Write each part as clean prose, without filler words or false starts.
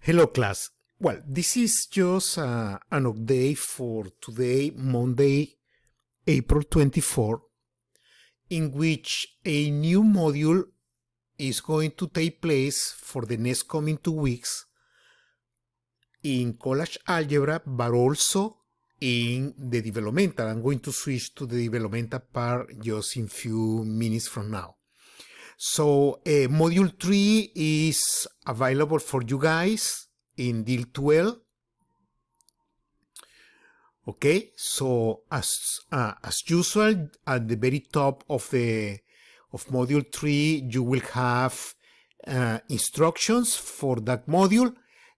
Hello class. Well, this is just an update for today, Monday, April 24, in which a new module is going to take place for the next coming 2 weeks in college algebra, but also in the developmental. I'm going to switch to the developmental part just in a few minutes from now. So module 3 is available for you guys in DIL 12. Okay, so as usual, at the very top of module 3, you will have instructions for that module,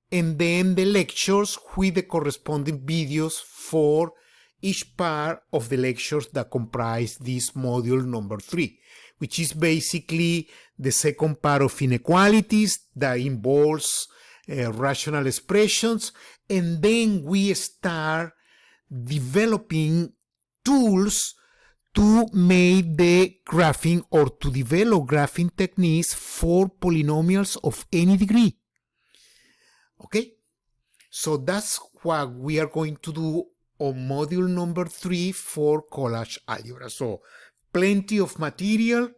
and then the lectures with the corresponding videos for each part of the lectures that comprise this module number 3, which is basically the second part of inequalities that involves rational expressions, and then we start developing tools to make the graphing or to develop graphing techniques for polynomials of any degree. Okay, so that's what we are going to do on module number 3 for college algebra. So plenty of material,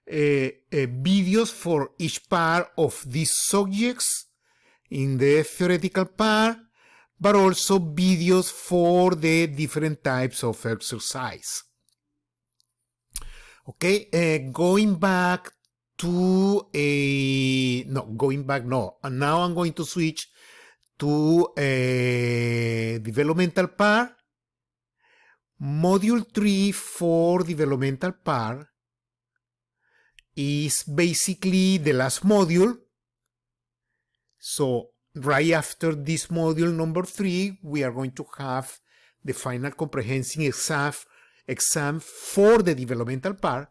videos for each part of these subjects in the theoretical part, but also videos for the different types of exercise. Okay, going back to and now I'm going to switch to a developmental part. Module 3 for developmental part is basically the last module. So right after this module number 3, we are going to have the final comprehensive exam for the developmental part.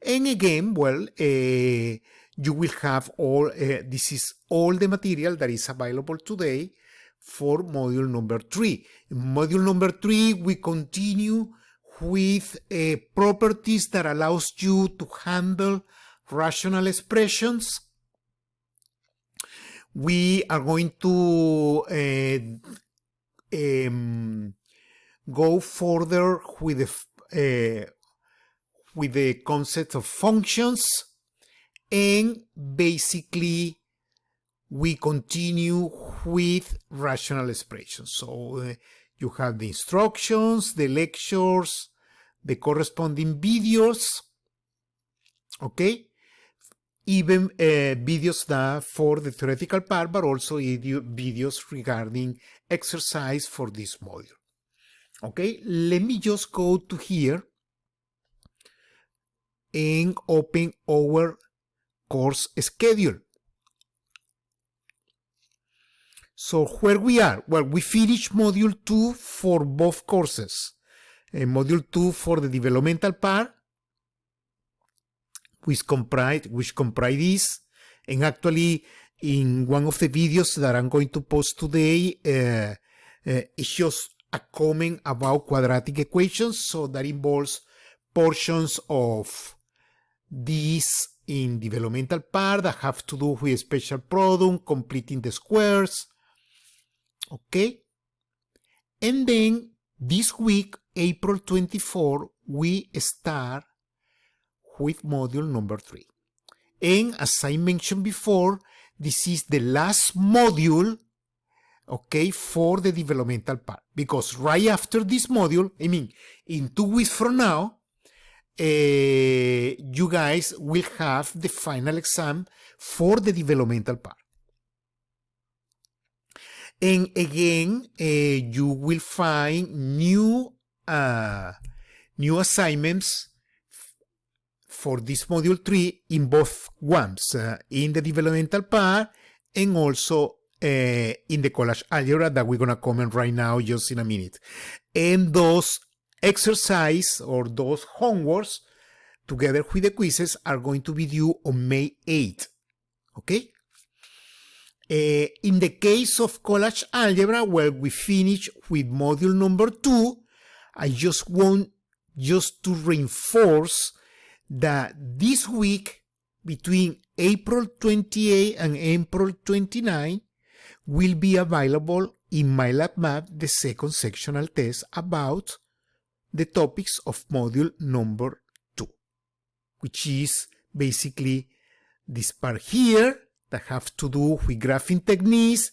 And again, well, you will have all, this is all the material that is available today for module number 3. In module number 3, we continue with properties that allows you to handle rational expressions. We are going to go further with the concept of functions, and basically we continue with rational expressions. So you have the instructions, the lectures, the corresponding videos, okay? Even videos that for the theoretical part, but also videos regarding exercise for this module. Okay, let me just go to here and open our course schedule. So where we are? Well, we finished module 2 for both courses. Module 2 for the developmental part, which comprise this, and actually in one of the videos that I'm going to post today, it's just a comment about quadratic equations, so that involves portions of this in developmental part that have to do with special product, completing the squares, okay? And then this week, April 24, we start with module number 3. And as I mentioned before, this is the last module, okay, for the developmental part, because right after this module, I mean, in 2 weeks from now, you guys will have the final exam for the developmental part. And again, you will find new assignments for this module 3 in both ones, in the developmental part and also in the college algebra that we're going to comment right now just in a minute. And those exercise or those homeworks together with the quizzes are going to be due on May 8th. Okay? In the case of college algebra, well, we finish with module number 2. I just want to reinforce that this week between April 28 and April 29, will be available in my lab map, the second sectional test about the topics of module number 2, which is basically this part here that have to do with graphing techniques,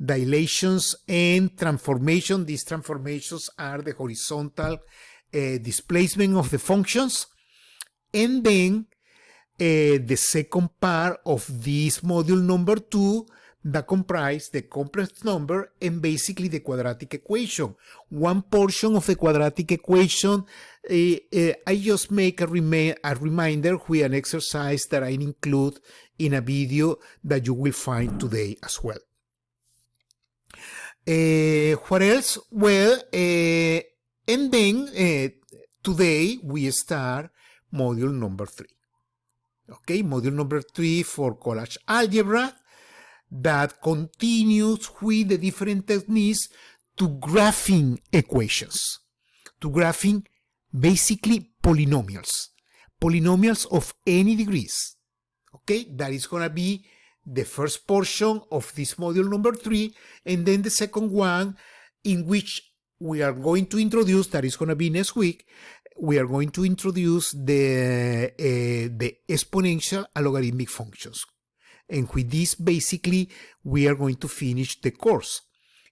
dilations, and transformation. These transformations are the horizontal displacement of the functions. And then the second part of this module number 2 that comprise the complex number and basically the quadratic equation. One portion of the quadratic equation, I just make a reminder with an exercise that I include in a video that you will find today as well. What else? Well, and then today we start module number 3. Okay, module number 3 for collage algebra that continues with the different techniques to graphing equations, to graphing basically polynomials of any degrees. Okay, that is going to be the first portion of this module number 3, and then the second one in which we are going to introduce, that is going to be next week, we are going to introduce the exponential and logarithmic functions. And with this, basically, we are going to finish the course,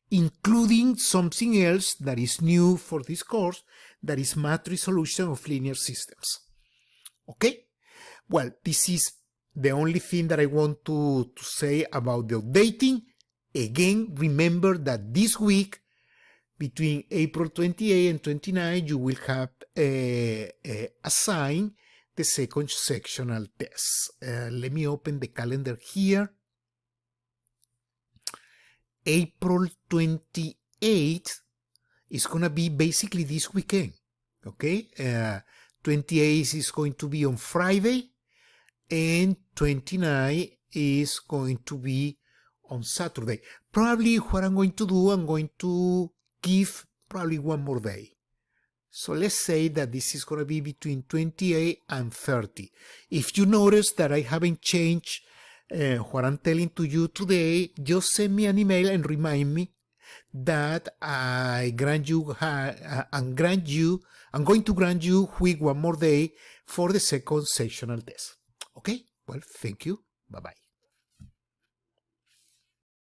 including something else that is new for this course, that is math resolution of linear systems. Okay? Well, this is the only thing that I want to say about the updating. Again, remember that this week, between April 28 and 29, you will have assigned the second sectional test. Let me open the calendar here. April 28 is going to be basically this weekend. Okay? 28 is going to be on Friday, and 29 is going to be on Saturday. Probably what I'm going to do, I'm going to give probably one more day. So let's say that this is going to be between 28 and 30. If you notice that I haven't changed what I'm telling to you today, just send me an email and remind me that I'm going to grant you with one more day for the second sectional test. Okay? Well, thank you. Bye-bye.